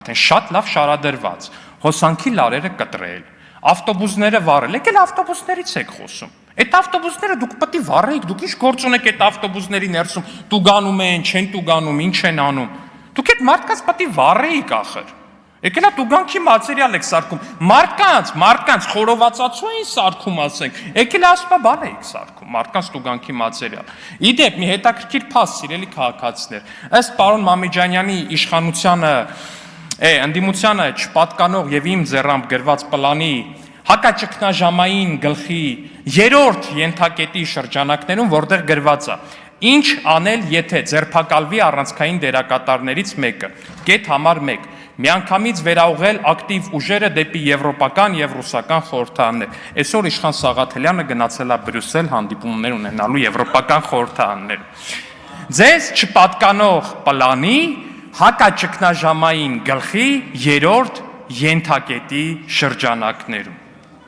Շատ լավ շարադրված, հոսանքի լարերը կտրել, ավտոբուսները վառել, եկել ավտոբուսներից եք խոսում, այդ ավտոբուսները դուք պետք է վառեիք, դուք ինչ գործ ունեք այդ ավտոբուսների ներսում, տուգանում են, չեն տուգանում, ինչ են անում, դուք այդ մարդկանց պետք է վառեիք ախր, եկել է տուգանքի մատերիալ եք սարքում, մարդկանց խորովածացու էին սարքում ասենք, եկել է ասպա բան էիք սարքում, մարդկանց տուգանքի մատերիալ, իդեպ մի հետաքրքիր փաստ սիրելի քաղաքացիներ, ըստ պարոն Մամեջանյանի իշխանությանը ընդդիմությանը չպատկանող եւ իմ ձեռամբ գրված պլանի հակաճգնաժամային գլխի երրորդ ենթակետի շրջանակներում որտեղ գրված է ինչ անել եթե ձերբակալվի առանցքային դերակատարներից մեկը կետ համար 1 միանգամից վերաուղղել ակտիվ ուժերը դեպի եվրոպական եւ ռուսական խորհրդարաններ այսօր Իշխան Սաղաթելյանը գնացել է Բրյուսել հանդիպումներ ունենալու եվրոպական խորհրդարաններում ձեզ չպատկանող պլանի հակաճգնաժամային գլխի երրորդ ենթակետի շրջանակներում